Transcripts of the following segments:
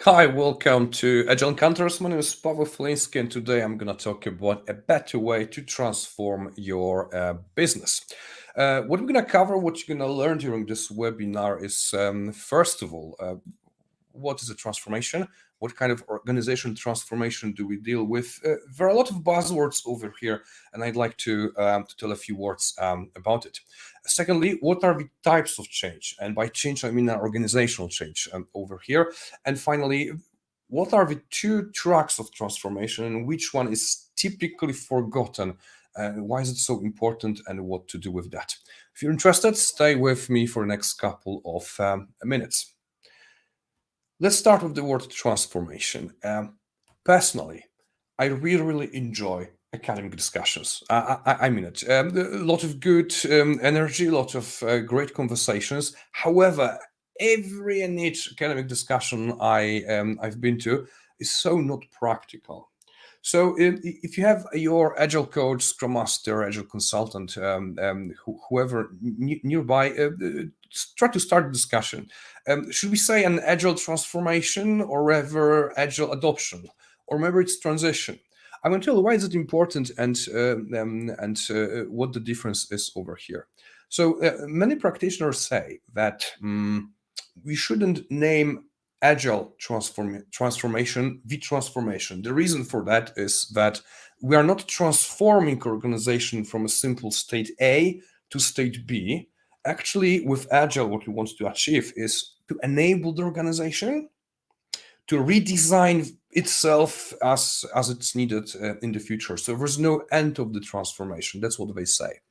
Hi, welcome to Agile Encounters. My name is Paweł Feliński, and today I'm going to talk about a better way to transform your business. What we're going to cover, what you're going to learn during this webinar is, first of all, what is a transformation? What kind of organizational transformation do we deal with? There are a lot of buzzwords over here, and I'd like to tell a few words about it. Secondly, what are the types of change? And by change, I mean organizational change over here. And finally, what are the two tracks of transformation and which one is typically forgotten? Why is it so important and what to do with that? If you're interested, stay with me for the next couple of minutes. Let's start with the word transformation. Personally, I really enjoy academic discussions. I mean it. A lot of good energy, a lot of great conversations. However, every and each academic discussion I've been to is so not practical. So if you have your Agile coach, Scrum Master, Agile consultant, whoever nearby, try to start a discussion. Should we say an Agile transformation or rather Agile adoption? Or maybe it's transition? I'm going to tell you why is it important and what the difference is over here. So many practitioners say that we shouldn't name Agile transformation the transformation. The reason for that is that we are not transforming organization from a simple state A to state B. Actually, with Agile, what we want to achieve is to enable the organization to redesign itself as it's needed in the future. So there's no end of the transformation. That's what they say.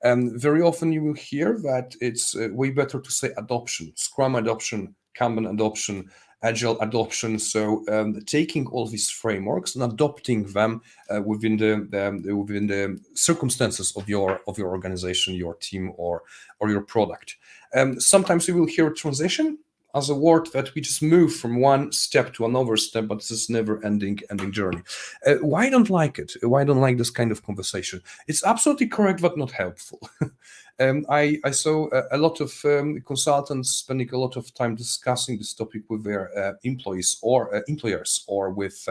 Very often you will hear that it's way better to say adoption, Scrum adoption, Kanban adoption, Agile adoption. So taking all these frameworks and adopting them within the circumstances of your organization, your team, or your product. Sometimes you will hear transition as a word that we just move from one step to another step, but this is never-ending journey. Why I don't like it? Why I don't like this kind of conversation? It's absolutely correct, but not helpful. I saw a lot of consultants spending a lot of time discussing this topic with their employees or employers or with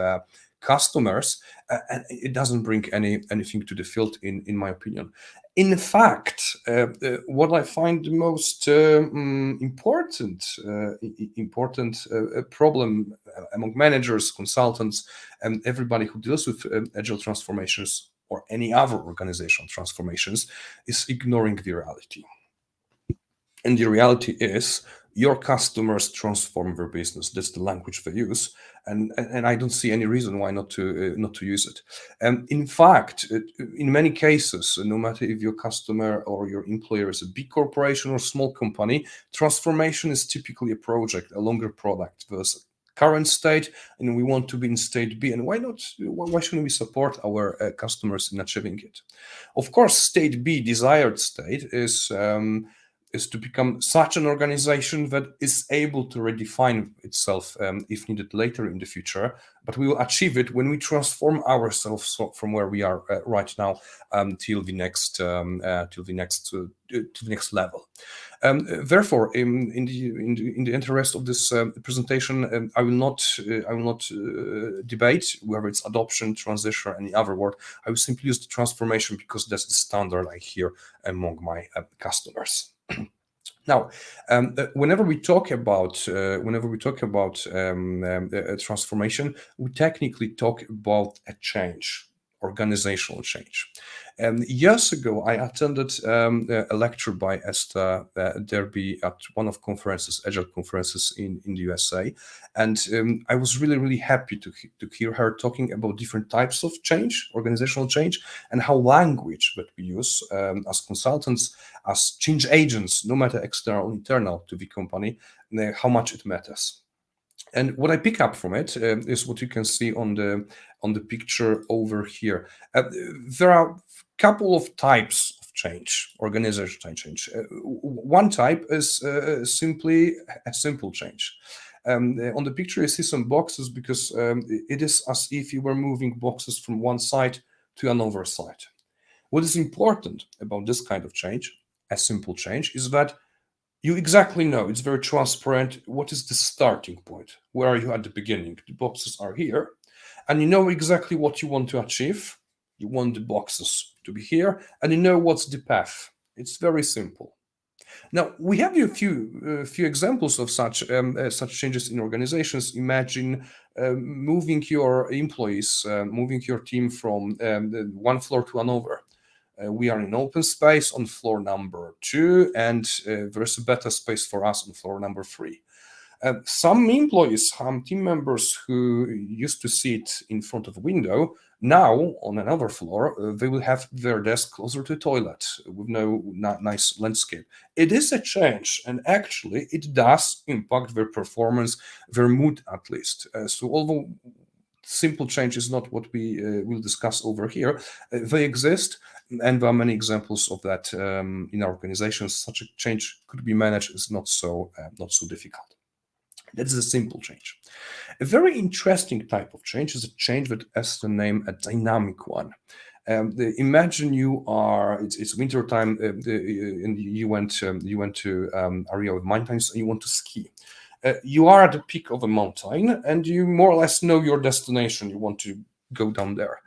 customers, and it doesn't bring anything to the field, in my opinion. In fact, what I find the most important problem among managers, consultants, and everybody who deals with agile transformations or any other organizational transformations is ignoring the reality. And the reality is your customers transform their business. That's the language they use, and I don't see any reason why not to use it. In fact, in many cases, no matter if your customer or your employer is a big corporation or small company, transformation is typically a project, a longer product versus current state, and we want to be in state B. And why not? Why shouldn't we support our customers in achieving it? Of course, state B, desired state, is to become such an organization that is able to redefine itself if needed later in the future. But we will achieve it when we transform ourselves from where we are right now till the next level. Therefore, in the interest of this presentation, I will not debate whether it's adoption, transition, or any other word. I will simply use the transformation because that's the standard I hear among my customers. Now, whenever we talk about transformation, we technically talk about a change, organizational change. Years ago, I attended a lecture by Esther Derby at one of conferences, Agile conferences in the USA, and I was really happy to hear her talking about different types of change, organizational change, and how language that we use as consultants, as change agents, no matter external or internal to the company, how much it matters. And what I pick up from it is what you can see on the picture over here. There are a couple of types of change, organizational change. One type is simply a simple change. On the picture, you see some boxes because it is as if you were moving boxes from one side to another side. What is important about this kind of change, a simple change, is that You exactly know, it's very transparent. What is the starting point? Where are you at the beginning? The boxes are here, and you know exactly what you want to achieve. You want the boxes to be here, and you know what's the path. It's very simple. Now we have a few examples of such changes in organizations. Imagine moving your employees, moving your team from one floor to another. We are in open space on floor number 2, and there's a better space for us on floor number 3. Some employees, some team members who used to sit in front of a window, now on another floor, they will have their desk closer to the toilet with no nice landscape. It is a change, and actually it does impact their performance, their mood at least. So although simple change is not what we will discuss over here, they exist, and there are many examples of that in our organizations. Such a change could be managed. Is not so difficult. That is a simple change. A very interesting type of change is a change that has the name a dynamic one. Imagine it's winter time, and you went to area of mountains and you want to ski. You are at the peak of a mountain and you more or less know your destination. You want to go down there.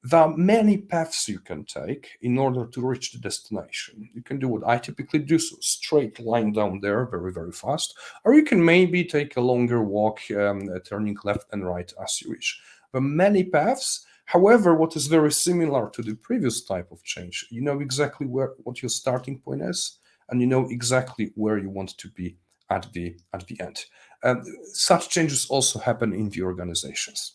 There are many paths you can take in order to reach the destination. You can do what I typically do, so straight line down there very, very fast, or you can maybe take a longer walk, turning left and right as you wish. There are many paths. However, what is very similar to the previous type of change, you know exactly what your starting point is, and you know exactly where you want to be at the end. Such changes also happen in the organizations.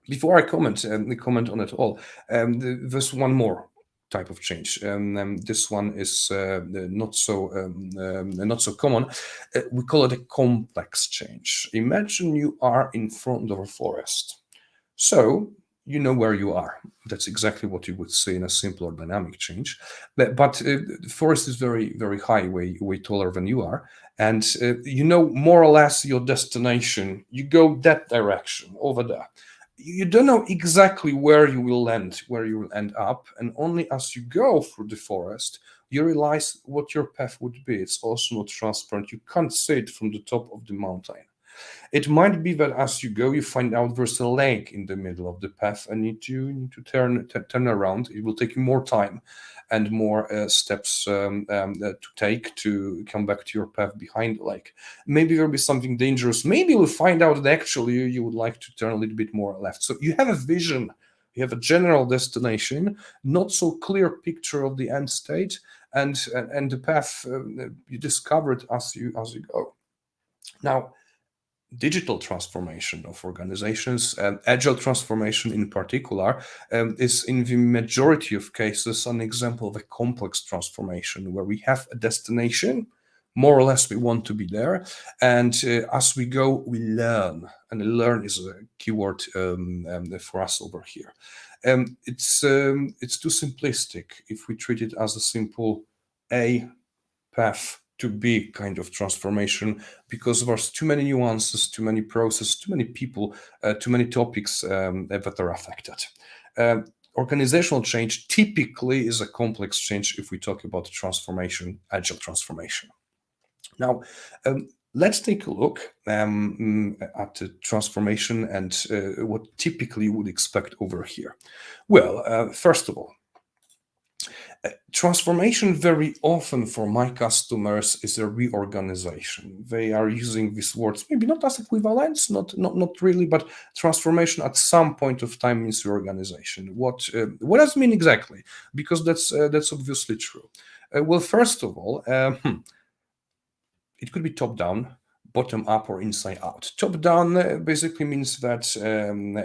Before I comment on it all, there's one more type of change. This one is not so common. We call it a complex change. Imagine you are in front of a forest. So you know where you are. That's exactly what you would see in a simple or dynamic change. But the forest is very, very high, way taller than you are. And you know more or less your destination. You go that direction, over there. You don't know exactly where you will land, where you will end up. And only as you go through the forest, you realize what your path would be. It's also not transparent. You can't see it from the top of the mountain. It might be that as you go, you find out there's a lake in the middle of the path and you need to turn around. It will take you more time and more steps to take to come back to your path behind the lake. Maybe there'll be something dangerous. Maybe you'll find out that actually you would like to turn a little bit more left. So you have a vision. You have a general destination, not so clear picture of the end state, and the path you discover it as you go. Now, digital transformation of organizations, and agile transformation in particular, is in the majority of cases an example of a complex transformation where we have a destination, more or less we want to be there, and as we go we learn, and learn is a keyword for us over here. It's too simplistic if we treat it as a simple A path to be kind of transformation, because there's too many nuances, too many processes, too many people, too many topics that are affected. Organizational change typically is a complex change if we talk about transformation, agile transformation. Now, let's take a look at the transformation and what typically you would expect over here. Well, first of all, transformation very often for my customers is a reorganization. They are using these words, maybe not as equivalents, not really, but transformation at some point of time means reorganization. What does it mean exactly? Because that's obviously true. Well, first of all, it could be top down, bottom up, or inside out. Top down basically means that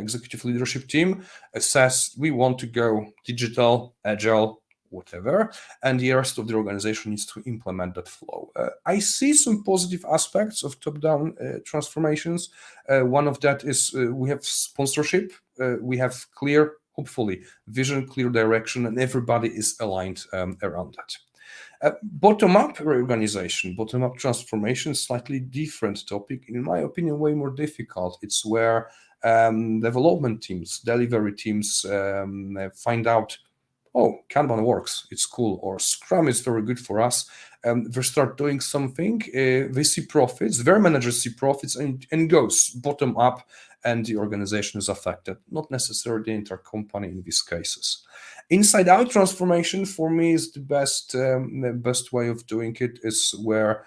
executive leadership team says we want to go digital, agile, whatever, and the rest of the organization needs to implement that flow. I see some positive aspects of top-down transformations. One of that is we have sponsorship, we have clear, hopefully, vision, clear direction, and everybody is aligned around that. Bottom-up reorganization, bottom-up transformation, slightly different topic, in my opinion, way more difficult. It's where development teams, delivery teams find out, oh, Kanban works, it's cool, or Scrum is very good for us. They start doing something, they see profits, their managers see profits, and goes bottom up, and the organization is affected, not necessarily the entire company in these cases. Inside out transformation for me is the best way of doing it, is where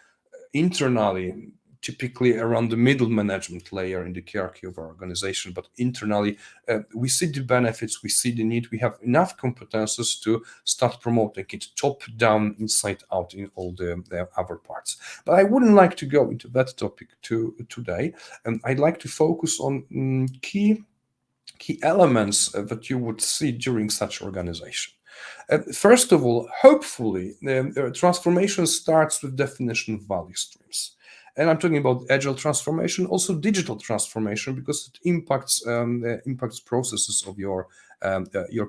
internally, typically around the middle management layer in the hierarchy of our organization, but internally, we see the benefits, we see the need, we have enough competences to start promoting it top down, inside out in all the other parts. But I wouldn't like to go into that topic today. I'd like to focus on key elements that you would see during such organization. First of all, hopefully, transformation starts with definition of value streams. And I'm talking about agile transformation, also digital transformation, because it impacts processes of your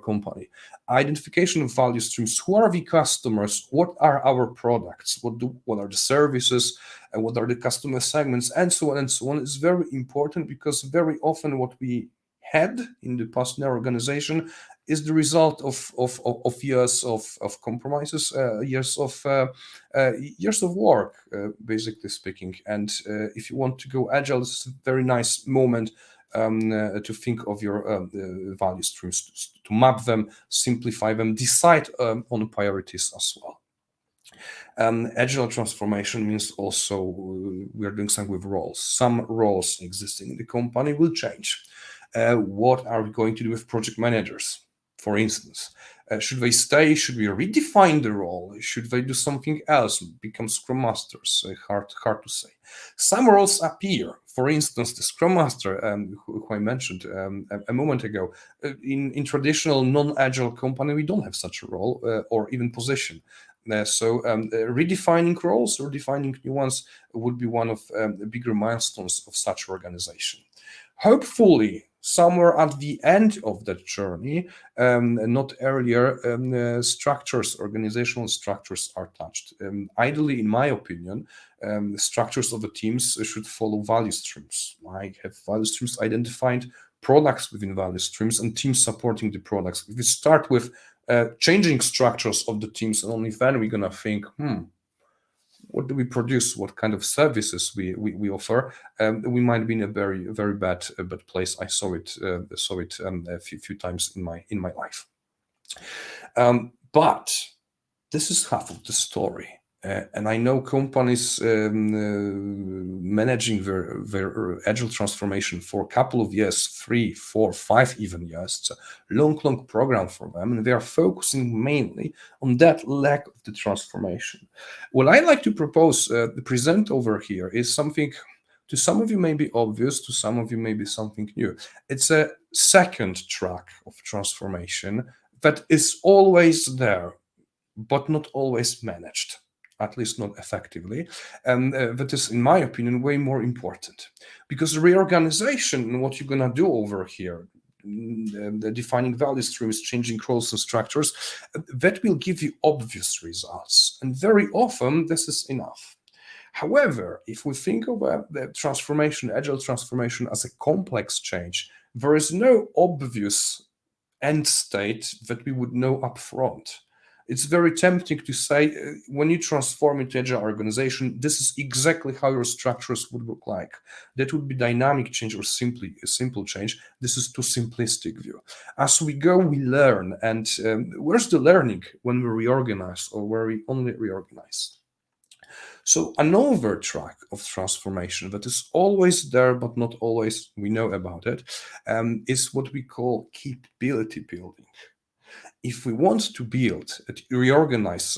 company. Identification of value streams. Who are the customers? What are our products? What are the services? And what are the customer segments? And so on and so on. Is very important, because very often what we had in the past in our organization is the result of years of compromises, years of work, basically speaking. And if you want to go agile, this is a very nice moment to think of your value streams, to map them, simplify them, decide on priorities as well. Agile transformation means also we are doing something with roles. Some roles existing in the company will change. What are we going to do with project managers, for instance? Should they stay? Should we redefine the role? Should they do something else, become Scrum Masters? Hard to say. Some roles appear. For instance, the Scrum Master, who I mentioned a moment ago. In traditional non-agile company, we don't have such a role or even position. So redefining roles or defining new ones would be one of the bigger milestones of such organization. Hopefully, somewhere at the end of that journey, not earlier, organizational structures are touched. Ideally, in my opinion, the structures of the teams should follow value streams. I have value streams identified, products within value streams, and teams supporting the products. If we start with changing structures of the teams, and only then we're going to think, what do we produce? What kind of services we offer? We might be in a very, very bad place. I saw it a few times in my life. But this is half of the story. And I know companies managing their agile transformation for a couple of years, 3, 4, 5 even years. It's a long program for them, and they are focusing mainly on that lack of the transformation. What I like to propose, present over here, is something to some of you may be obvious, to some of you may be something new. It's a second track of transformation that is always there, but not always managed, at least not effectively. And that is, in my opinion, way more important. Because reorganization, what you're going to do over here, the defining value streams, changing roles and structures, that will give you obvious results. And very often, this is enough. However, if we think of the transformation, agile transformation, as a complex change, there is no obvious end state that we would know up front. It's very tempting to say, when you transform into agile organization, this is exactly how your structures would look like. That would be dynamic change or simply a simple change. This is too simplistic view. As we go, we learn. And where's the learning when we reorganize or where we only reorganize? So another track of transformation that is always there, but not always we know about it, is what we call capability building. If we want to build, reorganize,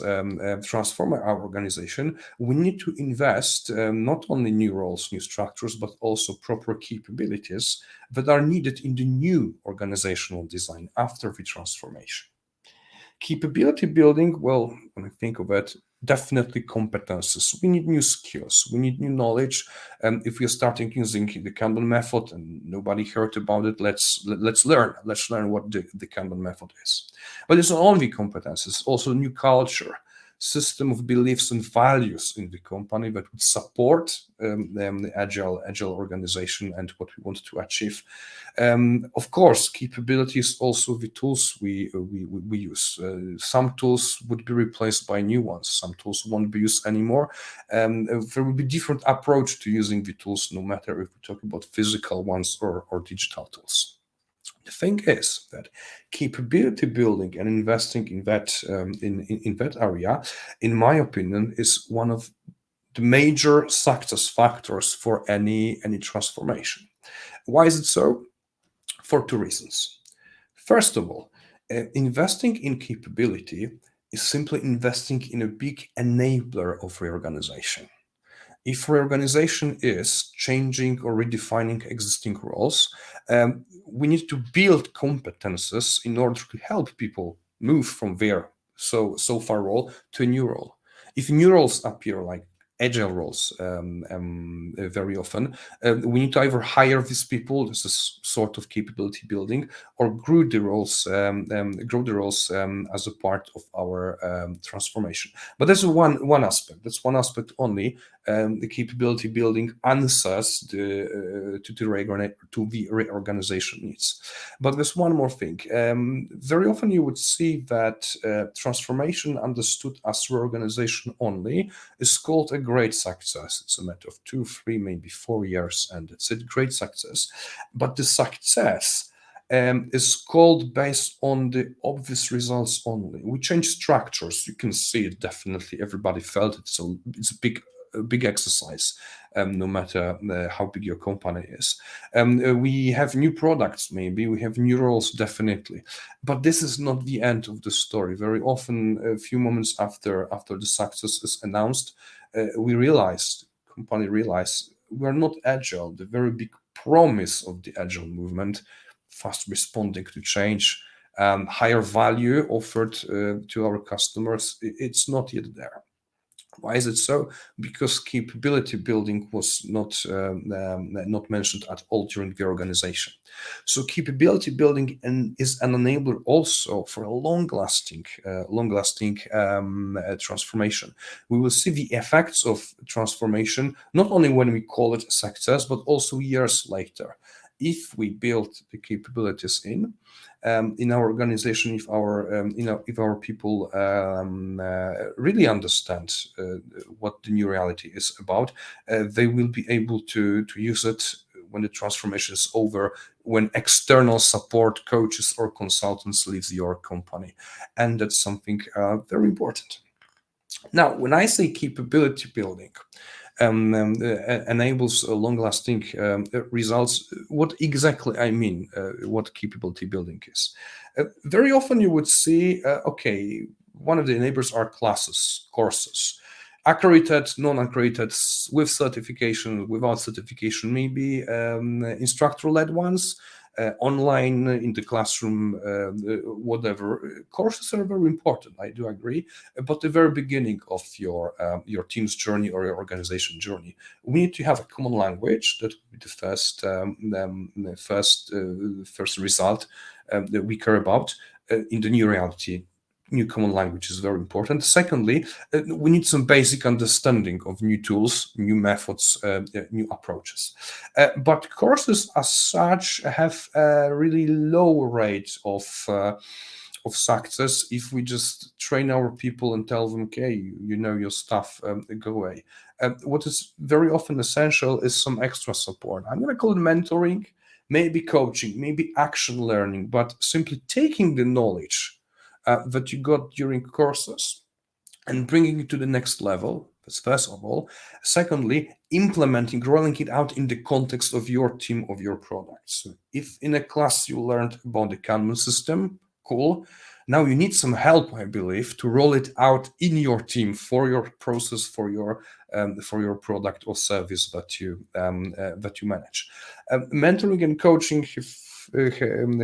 transform our organization, we need to invest not only new roles, new structures, but also proper capabilities that are needed in the new organizational design after the transformation. Capability building, well, when I think of it, definitely competences. We need new skills. We need new knowledge. If we're starting using the Kanban method and nobody heard about it, let's learn. Let's learn what the Kanban method is. But it's not only competences, also new culture. system of beliefs and values in the company that would support the agile organization and what we want to achieve. Of course, capabilities also the tools we use. Some tools would be replaced by new ones. Some tools won't be used anymore. There will be different approach to using the tools, no matter if we talk about physical ones or digital tools. The thing is that capability building and investing in that in that area, in my opinion, is one of the major success factors for any transformation. Why is it so? For two reasons. First of all, investing in capability is simply investing in a big enabler of reorganization. If reorganization is changing or redefining existing roles, we need to build competences in order to help people move from their so far role to a new role. If new roles appear like agile roles very often, we need to either hire these people, this is sort of capability building, or grow the roles as a part of our transformation. But that's one aspect. That's one aspect only. The capability building answers to the reorganization needs. But there's one more thing. Very often you would see that transformation understood as reorganization only is called a great success. It's a matter of 2, 3, maybe 4 years, and it's a great success. But the success is called based on the obvious results only. We change structures. You can see it definitely. Everybody felt it. So it's a big exercise, no matter how big your company is. We have new products, maybe we have new roles, definitely, but this is not the end of the story. Very often, a few moments after the success is announced, company realize we are not agile. The very big promise of the agile movement, fast responding to change, higher value offered to our customers, it's not yet there. Why is it so? Because capability building was not mentioned at all during the organization. So capability building is an enabler also for a long-lasting transformation. We will see the effects of transformation not only when we call it a success, but also years later. If we build the capabilities in our organization, if our people really understand what the new reality is about, they will be able to use it when the transformation is over, when external support coaches or consultants leave your company, and that's something very important. Now, when I say capability building enables long-lasting results, what exactly I mean, what capability building is. Very often you would see, okay, one of the enablers are classes, courses, accredited, non-accredited, with certification, without certification, maybe instructor-led ones, online, in the classroom, whatever. Courses are very important, I do agree, but the very beginning of your team's journey or your organization journey, we need to have a common language. That would be the first result that we care about in the new reality. New common language is very important. Secondly, we need some basic understanding of new tools, new methods, new approaches. But courses as such have a really low rate of success if we just train our people and tell them, okay, you know your stuff, go away. What is very often essential is some extra support. I'm going to call it mentoring, maybe coaching, maybe action learning, but simply taking the knowledge that you got during courses and bringing it to the next level. That's first of all. Secondly, implementing, rolling it out in the context of your team, of your products. So if in a class you learned about the Kanban system, cool. Now you need some help, I believe, to roll it out in your team for your process, for your product or service that you manage. Mentoring and coaching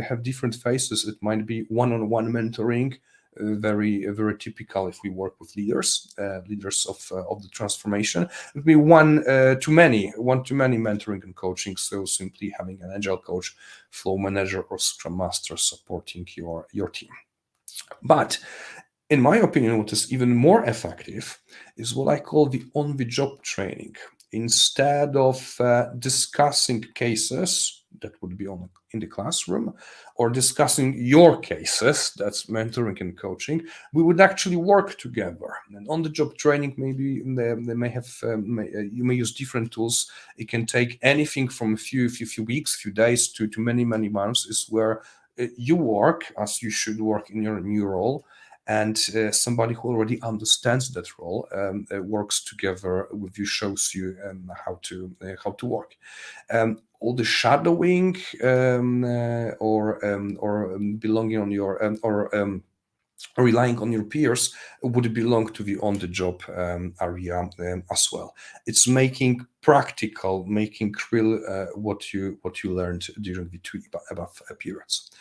have different phases. It might be one-on-one mentoring, very typical if we work with leaders of the transformation. It would be one-to-many mentoring and coaching. So simply having an agile coach, flow manager, or scrum master supporting your team. But In my opinion, what is even more effective is what I call the on-the-job training. Instead of discussing cases that would be in the classroom or discussing your cases, that's mentoring and coaching, we would actually work together. And on-the-job training, maybe they may have, you may use different tools. It can take anything from a few weeks, few days to many months, is where you work as you should work in your new role, and somebody who already understands that role works together with you, shows you how to work. All the shadowing or belonging on your relying on your peers would belong to the on-the-job area as well. It's making practical, making real what you learned during the two above periods.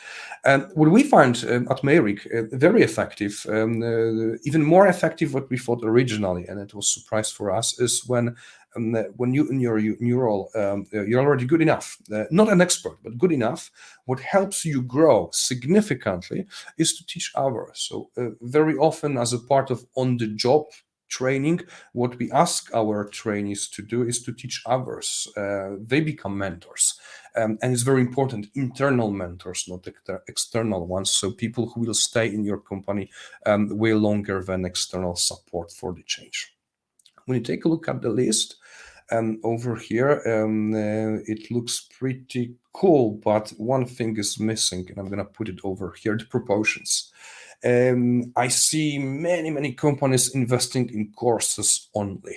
What we find at Meyrick very effective, even more effective what we thought originally, and it was a surprise for us, is when you in your new role, you're already good enough, not an expert, but good enough. What helps you grow significantly is to teach others. So very often, as a part of on-the-job training, what we ask our trainees to do is to teach others. They become mentors. And it's very important, internal mentors, not external ones. So people who will stay in your company way longer than external support for the change. When you take a look at the list over here, it looks pretty cool, but one thing is missing, and I'm going to put it over here, the proportions. I see many companies investing in courses only.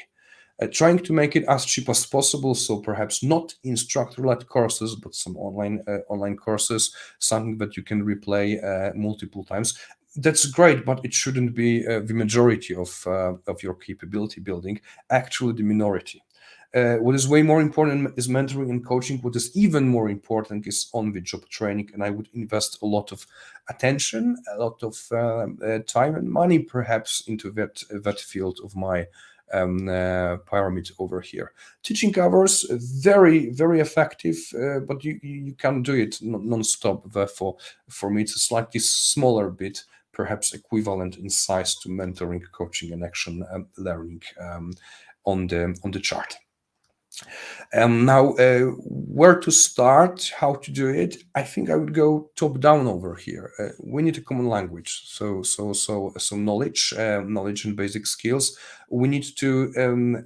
Trying to make it as cheap as possible, so perhaps not instructor-led courses, but some online courses, something that you can replay multiple times. That's great, but it shouldn't be the majority of your capability building. Actually, the minority. What is way more important is mentoring and coaching. What is even more important is on-the-job training, and I would invest a lot of attention, a lot of time and money, perhaps, into that field of my pyramid over here. Teaching others, very effective, but you can't do it non-stop. Therefore, for me, it's a slightly smaller bit, perhaps equivalent in size to mentoring, coaching, and action learning on the chart. Now, where to start, how to do it? I think I would go top down over here. We need a common language, so knowledge and basic skills. We need to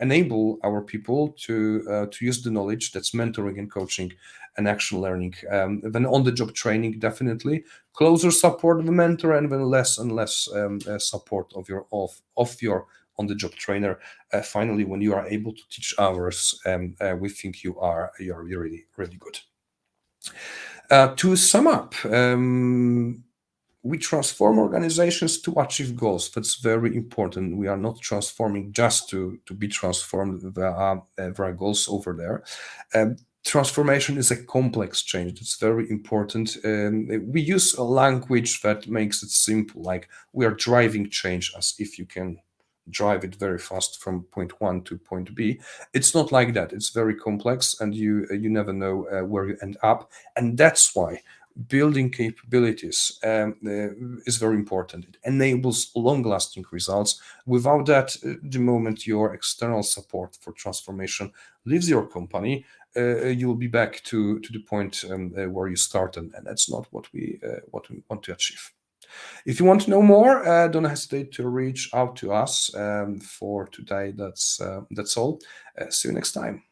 enable our people to use the knowledge. That's mentoring and coaching and action learning. Then on-the-job training, definitely closer support of the mentor, and then less and less support of your on-the-job trainer. Finally, when you are able to teach others, we think you are really good. To sum up, we transform organizations to achieve goals. That's very important. We are not transforming just to be transformed. There are goals over there. Transformation is a complex change. It's very important. We use a language that makes it simple, like we are driving change, as if you can drive it very fast from point one to point B. It's not like that. It's very complex, and you never know where you end up. And that's why building capabilities is very important. It enables long-lasting results. Without that, the moment your external support for transformation leaves your company, you will be back to the point where you started, and that's not what we want to achieve. If you want to know more, don't hesitate to reach out to us. For today, that's all. See you next time.